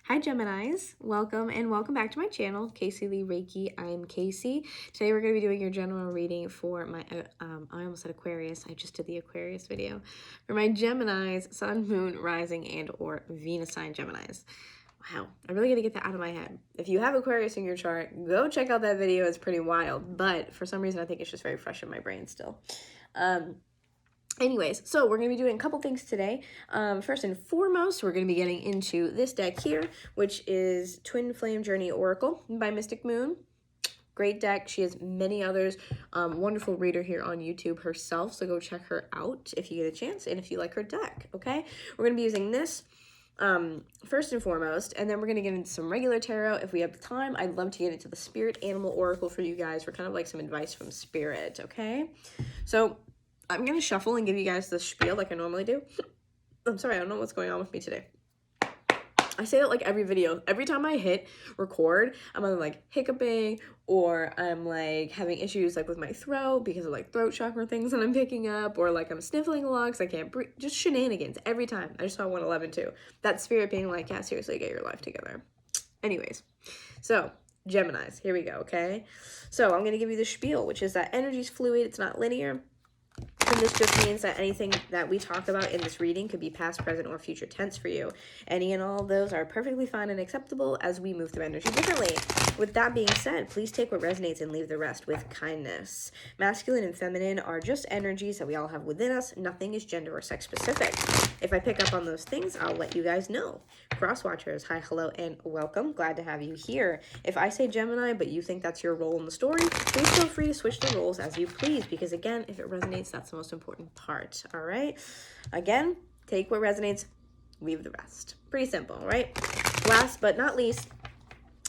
Hi Geminis, welcome and welcome back to my channel, Casey Lee Reiki. I'm Casey. Today we're going to be doing your general reading for my, I almost said Aquarius, I just did the Aquarius video. For my Geminis, Sun, Moon, Rising, and or Venus sign Geminis. Wow, I really got to get that out of my head. If you have Aquarius in your chart, go check out that video. It's pretty wild, but for some reason I think it's just very fresh in my brain still. Anyways, so we're going to be doing a couple things today. First and foremost, we're going to be getting into this deck here, which is Twin Flame Journey Oracle by Mystic Moon. Great deck. She has many others. Wonderful reader here on YouTube herself, so go check her out if you get a chance and if you like her deck, okay? We're going to be using this first and foremost, and then we're going to get into some regular tarot if we have time. I'd love to get into the Spirit Animal Oracle for you guys for kind of like some advice from Spirit, okay? So I'm going to shuffle and give you guys the spiel like I normally do. I'm sorry, I don't know what's going on with me today. I say that like every video. Every time I hit record, I'm either like hiccuping or I'm like having issues like with my throat because of like throat chakra things that I'm picking up, or like I'm sniffling a lot because I can't breathe. Just shenanigans every time. I just saw 111 too. That Spirit being like, yeah, seriously, get your life together. Anyways, so Geminis, here we go, okay? So I'm going to give you the spiel, which is that energy's fluid. It's not linear. And this just means that anything that we talk about in this reading could be past, present, or future tense for you. Any and all of those are perfectly fine and acceptable as we move through energy differently. With that being said, please take what resonates and leave the rest with kindness. Masculine and feminine are just energies that we all have within us. Nothing is gender or sex specific. If I pick up on those things, I'll let you guys know. Cross watchers, hi, hello, and welcome. Glad to have you here. If I say Gemini, but you think that's your role in the story, please feel free to switch the roles as you please, because again, if it resonates, that's the most important part. All right, again, take what resonates, leave the rest. Pretty simple, right? Last but not least,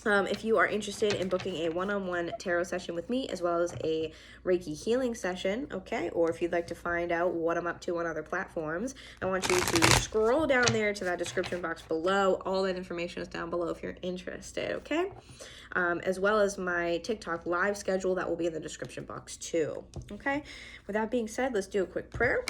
if you are interested in booking a one-on-one tarot session with me, as well as a Reiki healing session, okay, or if you'd like to find out what I'm up to on other platforms, I want you to scroll down there to that description box below. All that information is down below if you're interested, okay? As well as my TikTok live schedule, that will be in the description box too, okay? With that being said, let's do a quick prayer.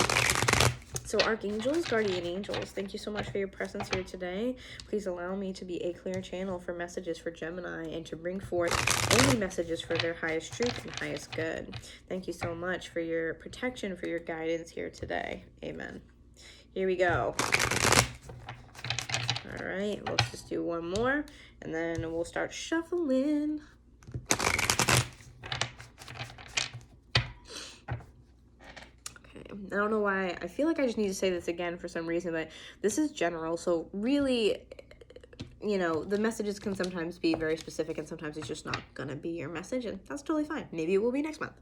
So archangels, guardian angels, thank you so much for your presence here today. Please allow me to be a clear channel for messages for Gemini and to bring forth only messages for their highest truth and highest good. Thank you so much for your protection, for your guidance here today. Amen. Here we go. All right, let's just do one more and then we'll start shuffling. I don't know why. I feel like I just need to say this again for some reason, but this is general. So really, you know, the messages can sometimes be very specific and sometimes it's just not going to be your message, and that's totally fine. Maybe it will be next month.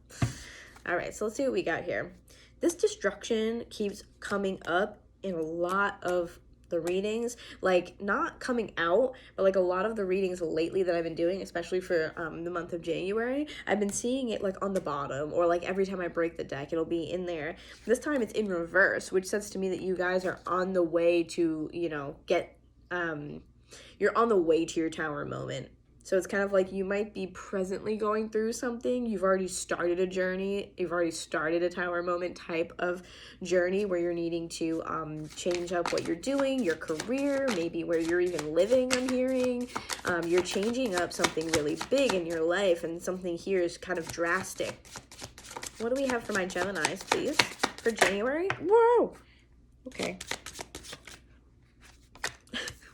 All right, so let's see what we got here. This destruction keeps coming up in a lot of the readings, like not coming out, but like a lot of the readings lately that I've been doing, especially for the month of January, I've been seeing it like on the bottom, or like every time I break the deck, it'll be in there. This time it's in reverse, which says to me that you guys are on the way to, you know, you're on the way to your tower moment. So it's kind of like you might be presently going through something. You've already started a journey. You've already started a tower moment type of journey where you're needing to change up what you're doing, your career, maybe where you're even living, I'm hearing. You're changing up something really big in your life, and something here is kind of drastic. What do we have for my Geminis, please, for January? Whoa! Okay.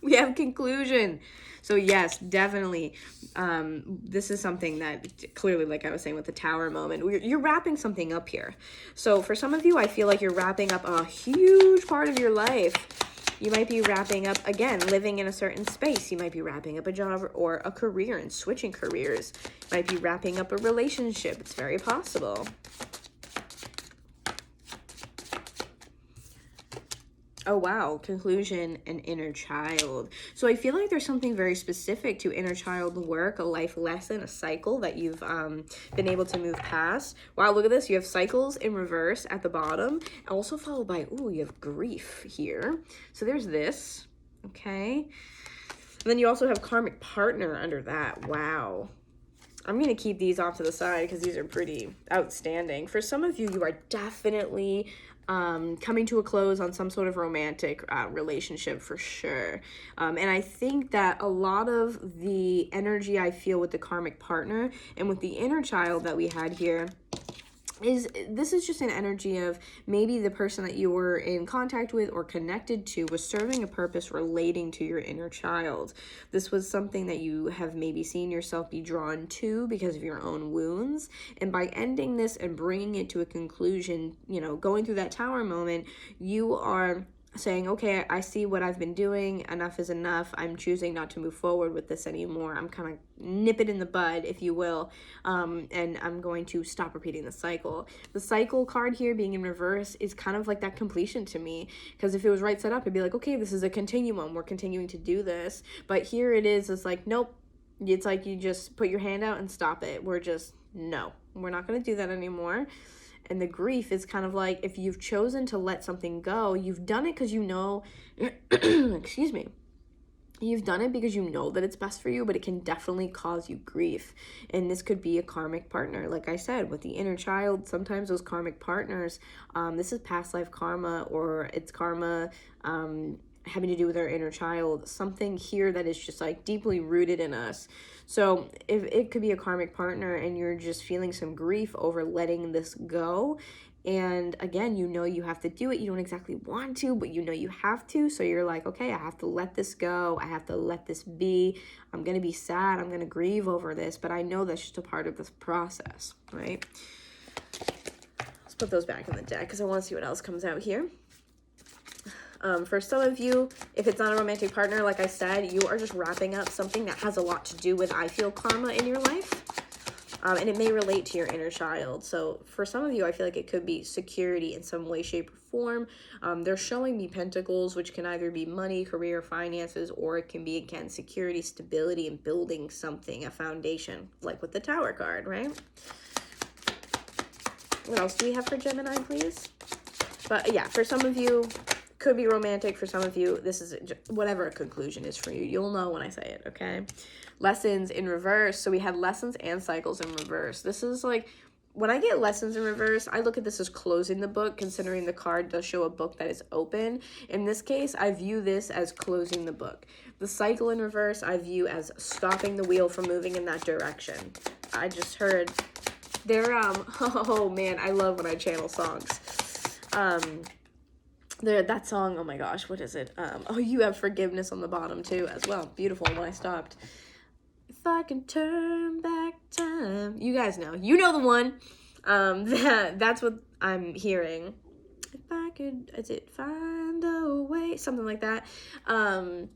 We have conclusion. So yes, definitely, this is something that clearly, like I was saying with the tower moment, you're wrapping something up here. So for some of you, I feel like you're wrapping up a huge part of your life. You might be wrapping up, again, living in a certain space. You might be wrapping up a job or a career and switching careers. You might be wrapping up a relationship. It's very possible. Oh, wow. Conclusion and inner child. So I feel like there's something very specific to inner child work, a life lesson, a cycle that you've been able to move past. Wow, look at this. You have cycles in reverse at the bottom, also followed by, ooh, you have grief here. So there's this, okay? And then you also have karmic partner under that. Wow. I'm going to keep these off to the side because these are pretty outstanding. For some of you, you are definitely coming to a close on some sort of romantic relationship for sure. And I think that a lot of the energy I feel with the karmic partner and with the inner child that we had here this is just an energy of maybe the person that you were in contact with or connected to was serving a purpose relating to your inner child. This was something that you have maybe seen yourself be drawn to because of your own wounds. And by ending this and bringing it to a conclusion, you know, going through that tower moment, you are saying, okay, I see what I've been doing. Enough is enough. I'm choosing not to move forward with this anymore. I'm kind of nip it in the bud, if you will. And I'm going to stop repeating the cycle. The cycle card here being in reverse is kind of like that completion to me. Because if it was right set up, it'd be like, okay, this is a continuum. We're continuing to do this. But here it is. It's like, nope. It's like you just put your hand out and stop it. We're just, no. We're not going to do that anymore. And the grief is kind of like, if you've chosen to let something go, you've done it because you know, excuse me, you've done it because you know that it's best for you, but it can definitely cause you grief. And this could be a karmic partner. Like I said, with the inner child, sometimes those karmic partners, this is past life karma, or it's karma having to do with our inner child, something here that is just like deeply rooted in us. So if it could be a karmic partner and you're just feeling some grief over letting this go, and again, you know you have to do it. You don't exactly want to, but you know you have to. So you're like, okay, I have to let this go. I have to let this be. I'm going to be sad. I'm going to grieve over this, but I know that's just a part of this process, right? Let's put those back in the deck because I want to see what else comes out here. For some of you, if it's not a romantic partner, like I said, you are just wrapping up something that has a lot to do with, I feel, karma in your life. And it may relate to your inner child. So for some of you, I feel like it could be security in some way, shape, or form. They're showing me pentacles, which can either be money, career, finances, or it can be, again, security, stability, and building something, a foundation, like with the Tower card, right? What else do we have for Gemini, please? But yeah, for some of you, could be romantic. For some of you, this is whatever a conclusion is for you. You'll know when I say it, okay? Lessons in reverse. So we had lessons and cycles in reverse. This is like, when I get lessons in reverse, I look at this as closing the book, considering the card does show a book that is open. In this case, I view this as closing the book. The cycle in reverse, I view as stopping the wheel from moving in that direction. I just heard oh man, I love when I channel songs. That song, oh my gosh, what is it? Oh, you have forgiveness on the bottom too as well. Beautiful when I stopped. If I can turn back time. You guys know. You know the one. That's what I'm hearing. If I could, is it find a way? Something like that.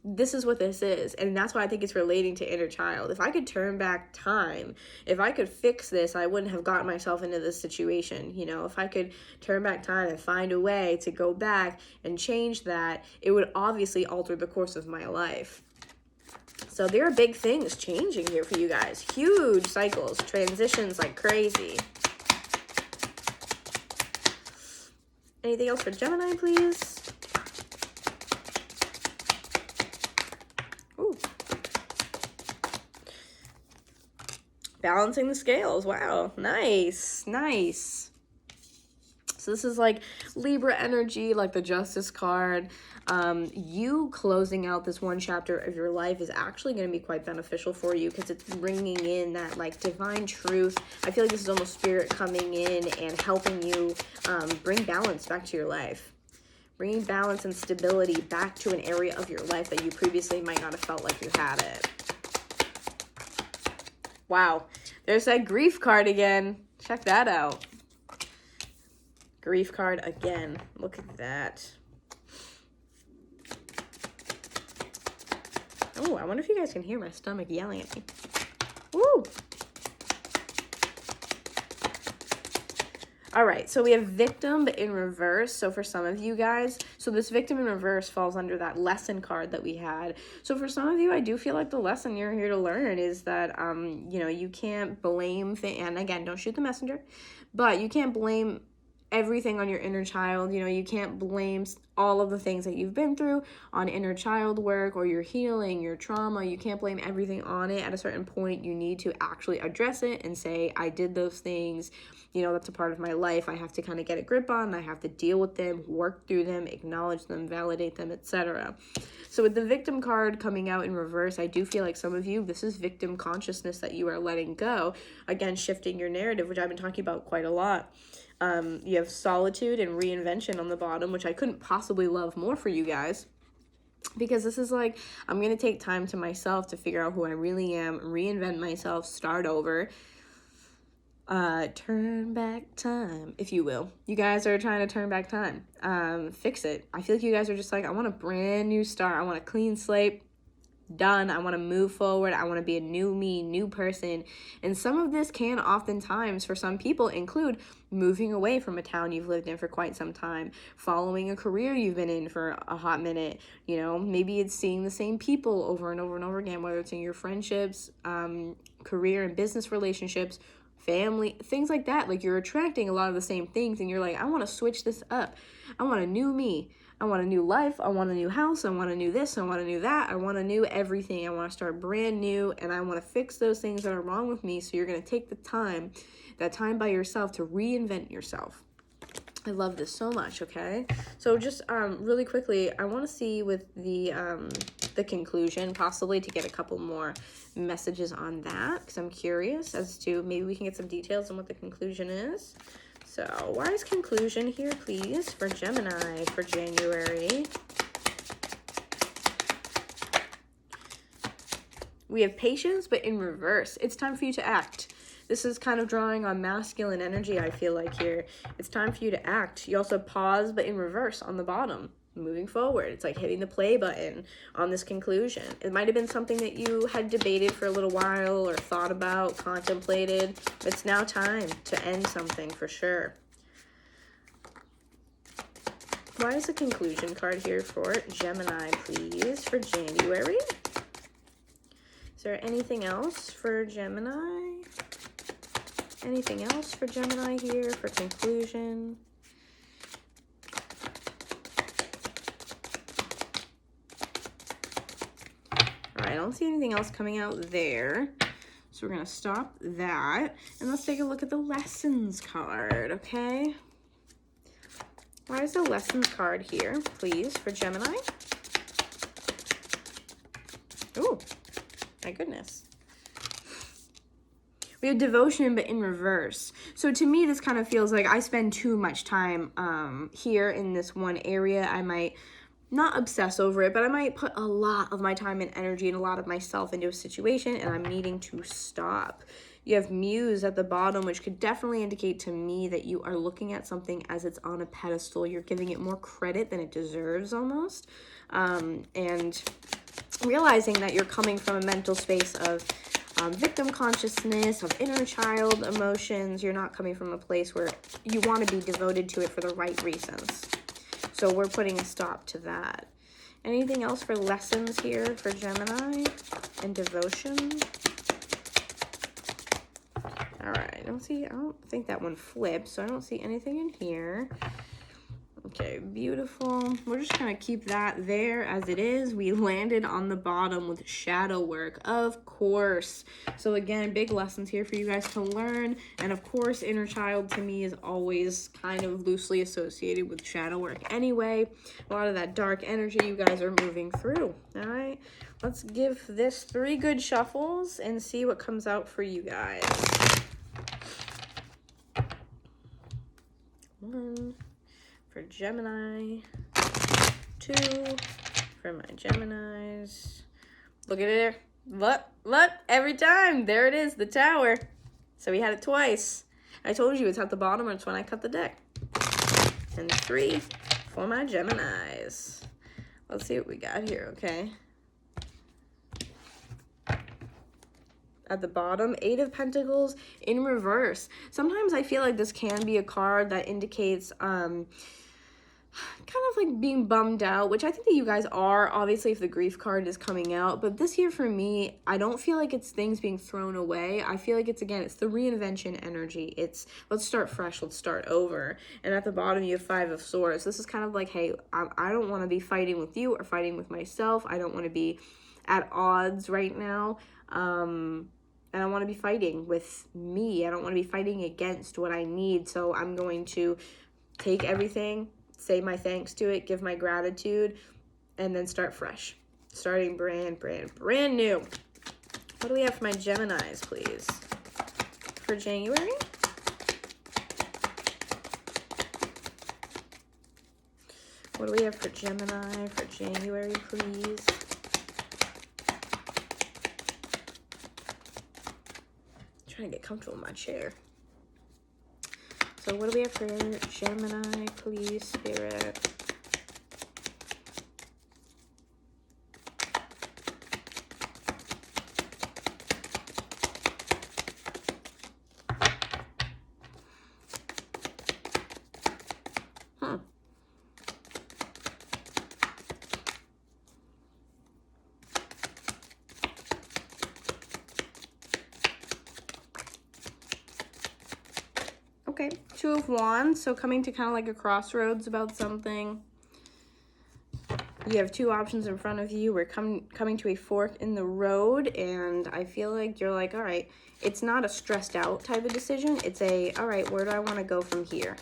This is what this is. And that's why I think it's relating to inner child. If I could turn back time, if I could fix this, I wouldn't have gotten myself into this situation. You know, if I could turn back time and find a way to go back and change that, it would obviously alter the course of my life. So there are big things changing here for you guys. Huge cycles, transitions like crazy. Anything else for Gemini, please? Ooh. Balancing the scales. Wow. Nice. Nice. So this is like Libra energy, like the Justice card. You closing out this one chapter of your life is actually going to be quite beneficial for you because it's bringing in that like divine truth. I feel like this is almost spirit coming in and helping you bring balance back to your life. Bringing balance and stability back to an area of your life that you previously might not have felt like you had it. Wow. There's that grief card again. Check that out. Grief card again. Look at that. Oh, I wonder if you guys can hear my stomach yelling at me. Woo! All right, so we have victim but in reverse. So for some of you guys, so this victim in reverse falls under that lesson card that we had. So for some of you, I do feel like the lesson you're here to learn is that, you know, you can't blame, and again, don't shoot the messenger, but you can't blame everything on your inner child. You know, you can't blame all of the things that you've been through on inner child work or your healing, your trauma. You can't blame everything on it. At a certain point, you need to actually address it and say, I did those things. You know, that's a part of my life. I have to kind of get a grip on. I have to deal with them, work through them, acknowledge them, validate them, etc. So with the victim card coming out in reverse, I do feel like some of you, this is victim consciousness that you are letting go. Again, shifting your narrative, which I've been talking about quite a lot. You have solitude and reinvention on the bottom, which I couldn't possibly love more for you guys. Because this is like, I'm going to take time to myself to figure out who I really am, reinvent myself, start over. Turn back time, if you will. You guys are trying to turn back time. Fix it. I feel like you guys are just like, I want a brand new start. I want a clean slate. Done. I want to move forward. I want to be a new me, new person. And some of this can oftentimes, for some people, include moving away from a town you've lived in for quite some time, following a career you've been in for a hot minute. You know, maybe it's seeing the same people over and over and over again, whether it's in your friendships, career and business relationships, family, things like that. Like, you're attracting a lot of the same things and you're like, I want to switch this up. I want a new me. I want a new life. I want a new house. I want a new this. I want a new that. I want a new everything. I want to start brand new, and I want to fix those things that are wrong with me. So you're going to take the time, that time by yourself, to reinvent yourself. I love this so much. Okay, so just really quickly, I want to see with the conclusion, possibly, to get a couple more messages on that, because I'm curious as to, maybe we can get some details on what the conclusion is. So, wise conclusion here, please, for Gemini for January. We have patience, but in reverse. It's time for you to act. This is kind of drawing on masculine energy, I feel like, here. It's time for you to act. You also pause, but in reverse on the bottom. Moving forward. It's like hitting the play button on this conclusion. It might have been something that you had debated for a little while or thought about, contemplated. It's now time to end something for sure. Why is the conclusion card here for Gemini, please, for January? Is there anything else for Gemini? Anything else for Gemini here for conclusion? I don't see anything else coming out there. So we're going to stop that. And let's take a look at the lessons card, okay? Why is the lessons card here, please, for Gemini? Oh, my goodness. We have devotion, but in reverse. So to me, this kind of feels like I spend too much time here in this one area. I might not obsess over it, but I might put a lot of my time and energy and a lot of myself into a situation, and I'm needing to stop. You have Muse at the bottom, which could definitely indicate to me that you are looking at something as it's on a pedestal. You're giving it more credit than it deserves almost. And realizing that you're coming from a mental space of victim consciousness, of inner child emotions. You're not coming from a place where you want to be devoted to it for the right reasons. So we're putting a stop to that. Anything else for lessons here for Gemini and devotion? All right, I don't think that one flipped, so I don't see anything in here. Okay, beautiful. We're just gonna keep that there as it is. We landed on the bottom with shadow work, of course. So again, big lessons here for you guys to learn. And of course, inner child to me is always kind of loosely associated with shadow work anyway. A lot of that dark energy you guys are moving through. All right, let's give this 3 good shuffles and see what comes out for you guys. 1 for Gemini, 2 for my Geminis. Look at it there. Look, every time. There it is, the tower. So we had it twice. I told you it's at the bottom, or it's when I cut the deck. And 3 for my Geminis. Let's see what we got here, okay? At the bottom, 8 of Pentacles in reverse. Sometimes I feel like this can be a card that indicates kind of like being bummed out, which I think that you guys are, obviously, if the grief card is coming out. But this year for me, I don't feel like it's things being thrown away. I feel like it's, again, it's the reinvention energy. It's let's start fresh, let's start over. And at the bottom you have 5 of Swords. This is kind of like, hey, I don't want to be fighting with you or fighting with myself. I don't want to be at odds right now. And I want to be fighting with me. I don't want to be fighting against what I need. So I'm going to take everything, say my thanks to it, give my gratitude, and then start fresh. Starting brand new. What do we have for my Geminis, please? For January? What do we have for Gemini for January, please? Trying to get comfortable in my chair. So what do we have for Gemini, please, Spirit? Okay, 2 of Wands, so coming to kind of like a crossroads about something. You have 2 options in front of you. We're coming to a fork in the road, and I feel like you're like, all right, it's not a stressed out type of decision. It's a, all right, where do I want to go from here?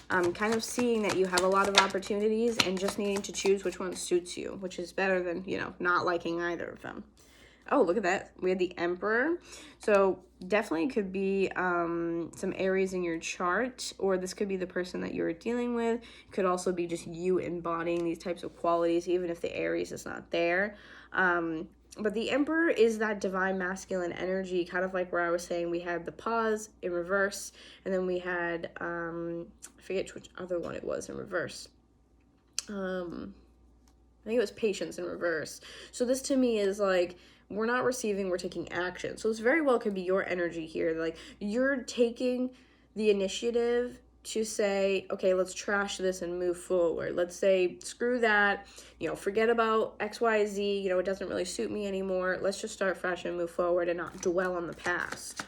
I'm kind of seeing that you have a lot of opportunities and just needing to choose which one suits you, which is better than, you know, not liking either of them. Oh, look at that. We had the Emperor. So definitely could be some Aries in your chart, or this could be the person that you're dealing with. Could also be just you embodying these types of qualities, even if the Aries is not there. But the Emperor is that divine masculine energy, kind of like where I was saying we had the pause in reverse, and then we had, I forget which other one it was in reverse. I think it was patience in reverse. So this to me is like, we're not receiving, we're taking action. So this very well could be your energy here. Like, you're taking the initiative to say, okay, let's trash this and move forward. Let's say, screw that, you know, forget about XYZ, you know, it doesn't really suit me anymore. Let's just start fresh and move forward and not dwell on the past.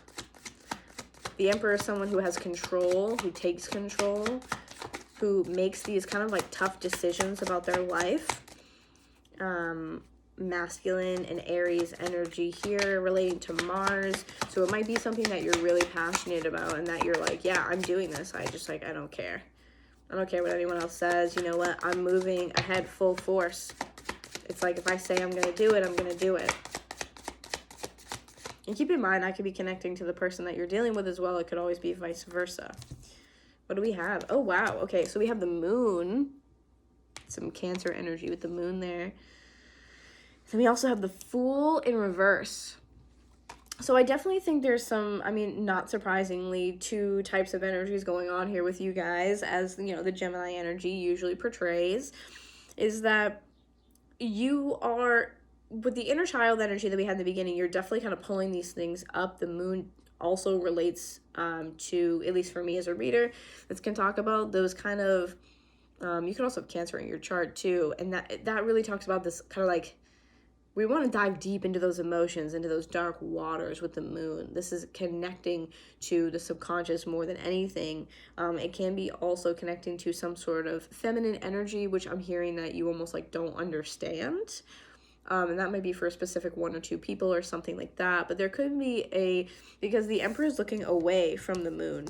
The Emperor is someone who has control, who takes control, who makes these kind of like tough decisions about their life. Masculine and Aries energy here relating to Mars. So it might be something that you're really passionate about and that you're like, yeah, I'm doing this. I don't care. I don't care what anyone else says. You know what? I'm moving ahead full force. It's like, if I say I'm going to do it, I'm going to do it. And keep in mind, I could be connecting to the person that you're dealing with as well. It could always be vice versa. What do we have? Oh, wow. Okay, so we have the Moon. Some Cancer energy with the Moon there. Then we also have the Fool in reverse. So I definitely think there's some, I mean, not surprisingly, 2 types of energies going on here with you guys, as, you know, the Gemini energy usually portrays, is that you are, with the inner child energy that we had in the beginning, you're definitely kind of pulling these things up. The Moon also relates to, at least for me as a reader, this can talk about those kind of, you can also have Cancer in your chart too, and that really talks about this kind of like, we want to dive deep into those emotions, into those dark waters with the Moon. This is connecting to the subconscious more than anything. It can be also connecting to some sort of feminine energy, which I'm hearing that you almost like don't understand. And that might be for a specific 1 or 2 people or something like that. But there could be because the Emperor is looking away from the Moon.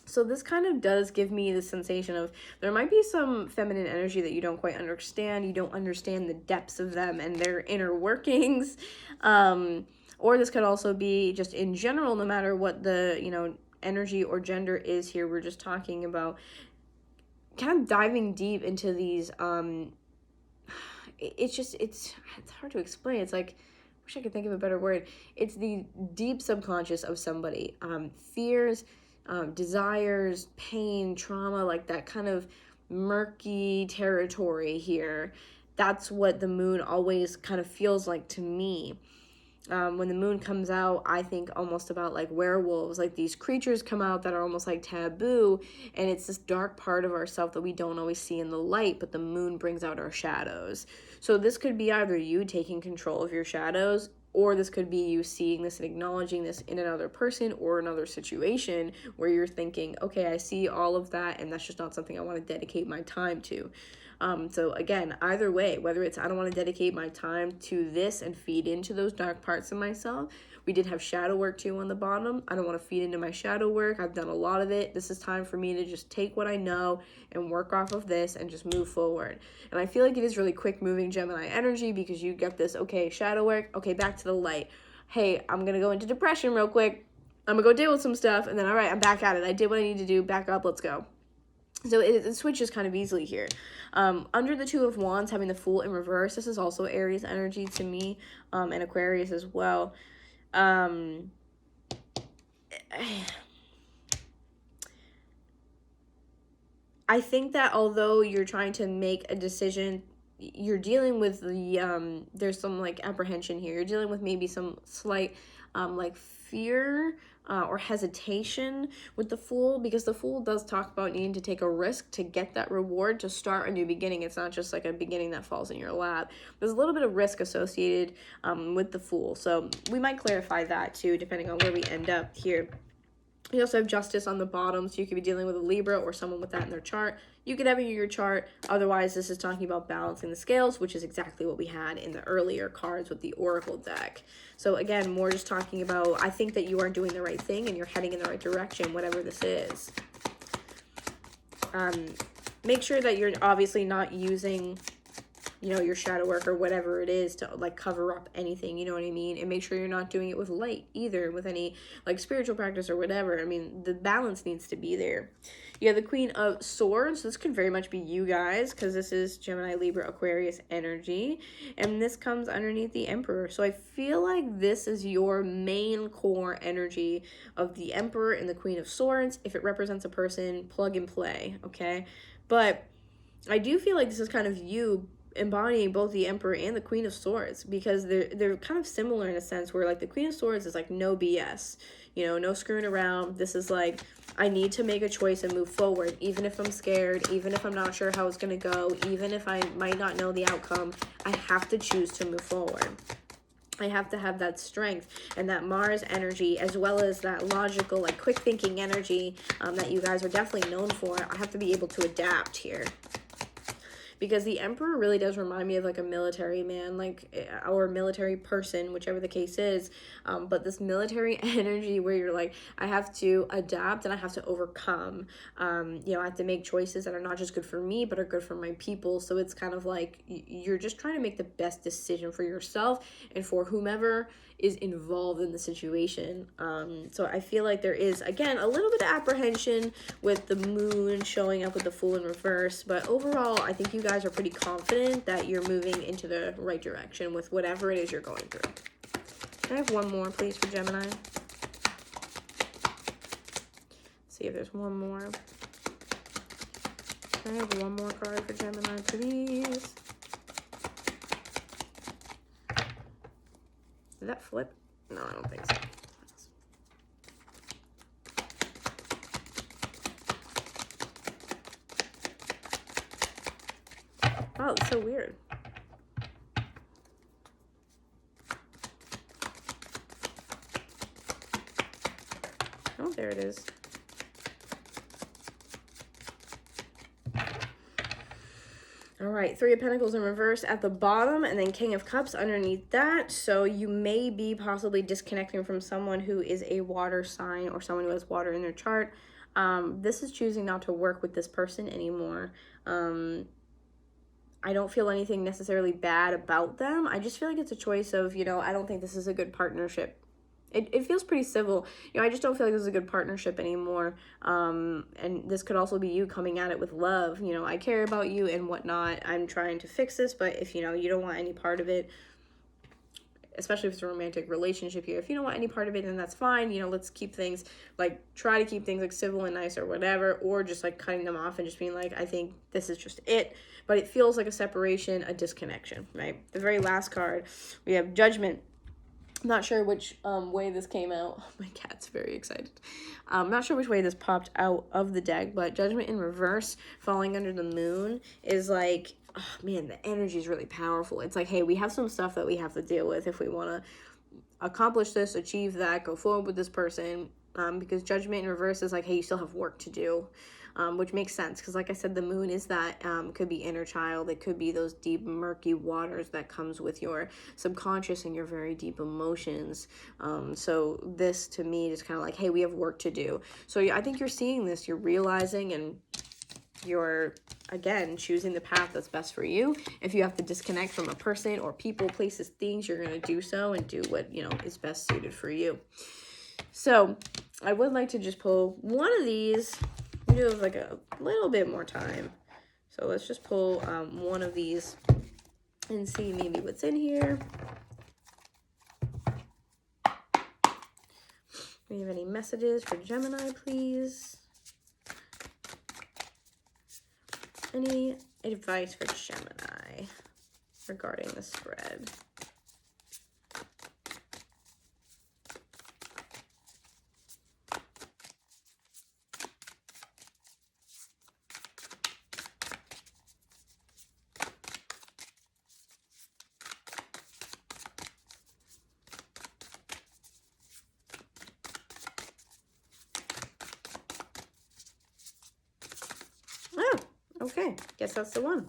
So this kind of does give me the sensation of there might be some feminine energy that you don't quite understand. You don't understand the depths of them and their inner workings. Or this could also be just in general, no matter what the, you know, energy or gender is here. We're just talking about kind of diving deep into these, it's hard to explain. It's like, I wish I could think of a better word. It's the deep subconscious of somebody, fears, desires, pain, trauma, like that kind of murky territory here. That's what the Moon always kind of feels like to me. When the moon comes out, I think almost about like werewolves, like these creatures come out that are almost like taboo, and it's this dark part of ourselves that we don't always see in the light, but the moon brings out our shadows. So this could be either you taking control of your shadows, or this could be you seeing this and acknowledging this in another person or another situation where you're thinking, okay, I see all of that, and that's just not something I want to dedicate my time to. So again, either way, whether it's I don't want to dedicate my time to this and feed into those dark parts of myself. We did have shadow work too on the bottom. I don't want to feed into my shadow work. I've done a lot of it. This is time for me to just take what I know and work off of this and just move forward. And I feel like it is really quick moving Gemini energy, because you get this, okay, shadow work, okay, back to the light. Hey, I'm going to go into depression real quick. I'm going to go deal with some stuff, and then, all right, I'm back at it. I did what I need to do. Back up. Let's go. So it switches kind of easily here. Under the Two of Wands, having the Fool in reverse, this is also Aries energy to me, and Aquarius as well. I think that although you're trying to make a decision, you're dealing with the, there's some like apprehension here. You're dealing with maybe some slight like fear or hesitation with the Fool, because the Fool does talk about needing to take a risk to get that reward, to start a new beginning. It's not just like a beginning that falls in your lap. There's a little bit of risk associated with the Fool. So we might clarify that too, depending on where we end up here. We also have Justice on the bottom, so you could be dealing with a Libra or someone with that in their chart. You could have it in your chart. Otherwise, this is talking about balancing the scales, which is exactly what we had in the earlier cards with the Oracle deck. So again, more just talking about, I think that you are doing the right thing and you're heading in the right direction, whatever this is. Make sure that you're obviously not using, you know, your shadow work or whatever it is to like cover up anything, you know what I mean? And make sure you're not doing it with light either, with any like spiritual practice or whatever. I mean, the balance needs to be there. You have the Queen of Swords. This could very much be you guys, because this is Gemini, Libra, Aquarius energy. And this comes underneath the Emperor. So I feel like this is your main core energy of the Emperor and the Queen of Swords. If it represents a person, plug and play, okay? But I do feel like this is kind of you embodying both the Emperor and the Queen of Swords, because they're kind of similar in a sense where like the Queen of Swords is like no BS, you know, no screwing around. This is like, I need to make a choice and move forward, even if I'm scared, even if I'm not sure how it's going to go, even if I might not know the outcome. I have to choose to move forward. I have to have that strength and that Mars energy, as well as that logical, like quick thinking energy that you guys are definitely known for. I have to be able to adapt here. Because the Emperor really does remind me of like a military man, like, or a military person, whichever the case is. But this military energy where you're like, I have to adapt and I have to overcome. You know, I have to make choices that are not just good for me, but are good for my people. So it's kind of like you're just trying to make the best decision for yourself and for whomever is involved in the situation. So I feel like there is, again, a little bit of apprehension with the moon showing up with the Fool in reverse, but overall I think you guys are pretty confident that you're moving into the right direction with whatever it is you're going through. Can I have one more, please, for Gemini? See if there's one more. Can I have one more card for Gemini, please? Did that flip? No, I don't think so. Oh, it's so weird. Oh, there it is. All right, Three of Pentacles in reverse at the bottom, and then King of Cups underneath that. So you may be possibly disconnecting from someone who is a water sign or someone who has water in their chart. This is choosing not to work with this person anymore. I don't feel anything necessarily bad about them. I just feel like it's a choice of, you know, I don't think this is a good partnership. It feels pretty civil. You know, I just don't feel like this is a good partnership anymore. And this could also be you coming at it with love. You know, I care about you and whatnot. I'm trying to fix this, but if, you know, you don't want any part of it, especially if it's a romantic relationship here, if you don't want any part of it, then that's fine. You know, let's keep things, like, try to keep things, like, civil and nice or whatever, or just, like, cutting them off and just being like, I think this is just it. But it feels like a separation, a disconnection, right? The very last card, we have Judgment. I'm not sure which way this came out. My cat's very excited. I'm not sure which way this popped out of the deck, but Judgment in reverse, falling under the moon, is like, oh man, the energy is really powerful. It's like, hey, we have some stuff that we have to deal with if we want to accomplish this, achieve that, go forward with this person. Because Judgment in reverse is like, hey, you still have work to do. Which makes sense because, like I said, the moon is that could be inner child. It could be those deep, murky waters that comes with your subconscious and your very deep emotions. So this, to me, is kind of like, hey, we have work to do. So I think you're seeing this, you're realizing, and you're, again, choosing the path that's best for you. If you have to disconnect from a person or people, places, things, you're going to do so and do what, you know, is best suited for you. So I would like to just pull one of these. We do have like a little bit more time. So let's just pull one of these and see maybe what's in here. Do we have any messages for Gemini, please? Any advice for Gemini regarding the spread? Oh, okay. Guess that's the one.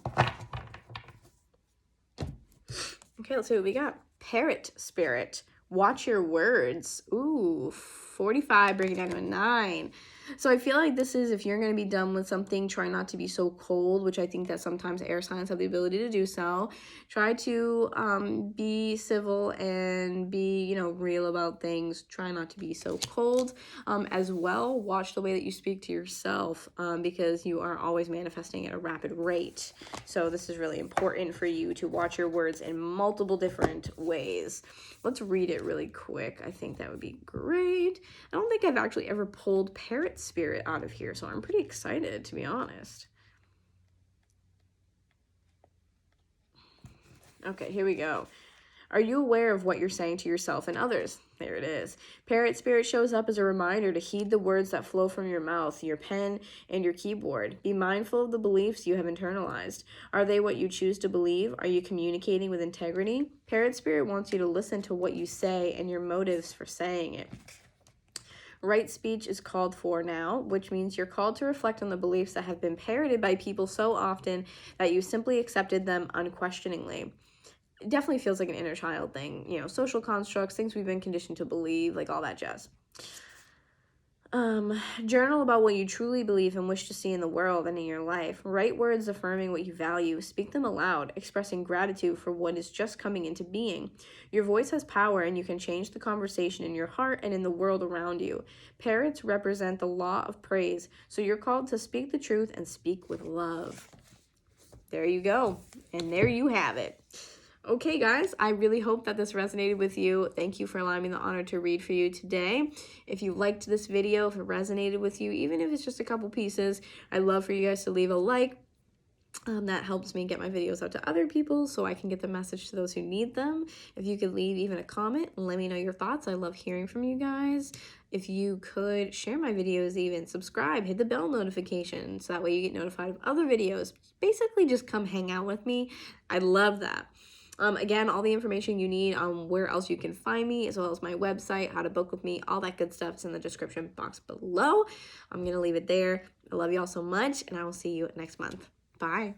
Okay, let's see what we got. Parrot spirit. Watch your words. Ooh, 45, bring it down to a 9. So I feel like this is, if you're going to be done with something, try not to be so cold, which I think that sometimes air signs have the ability to do so. Try to be civil and be, you know, real about things. Try not to be so cold. As well, watch the way that you speak to yourself because you are always manifesting at a rapid rate. So this is really important for you to watch your words in multiple different ways. Let's read it really quick. I think that would be great. I don't think I've actually ever pulled Parrot Spirit out of here, so I'm pretty excited, to be honest. Okay, here we go. Are you aware of what you're saying to yourself and others? There it is. Parrot Spirit shows up as a reminder to heed the words that flow from your mouth, your pen, and your keyboard. Be mindful of the beliefs you have internalized. Are they what you choose to believe? Are you communicating with integrity? Parrot Spirit wants you to listen to what you say and your motives for saying it. Right speech is called for now, which means you're called to reflect on the beliefs that have been parroted by people so often that you simply accepted them unquestioningly. It definitely feels like an inner child thing, you know, social constructs, things we've been conditioned to believe, like all that jazz. Journal about what you truly believe and wish to see in the world and in your life. Write words affirming what you value. Speak them aloud, expressing gratitude for what is just coming into being. Your voice has power and you can change the conversation in your heart and in the world around you. Parrots represent the law of praise, so you're called to speak the truth and speak with love. There you go. And there you have it. Okay, guys, I really hope that this resonated with you. Thank you for allowing me the honor to read for you today. If you liked this video, if it resonated with you, even if it's just a couple pieces, I'd love for you guys to leave a like. That helps me get my videos out to other people so I can get the message to those who need them. If you could leave even a comment and let me know your thoughts. I love hearing from you guys. If you could share my videos, even subscribe, hit the bell notification so that way you get notified of other videos. Basically, just come hang out with me. I love that. Again, all the information you need on where else you can find me, as well as my website, how to book with me, all that good stuff is in the description box below. I'm going to leave it there. I love you all so much, and I will see you next month. Bye.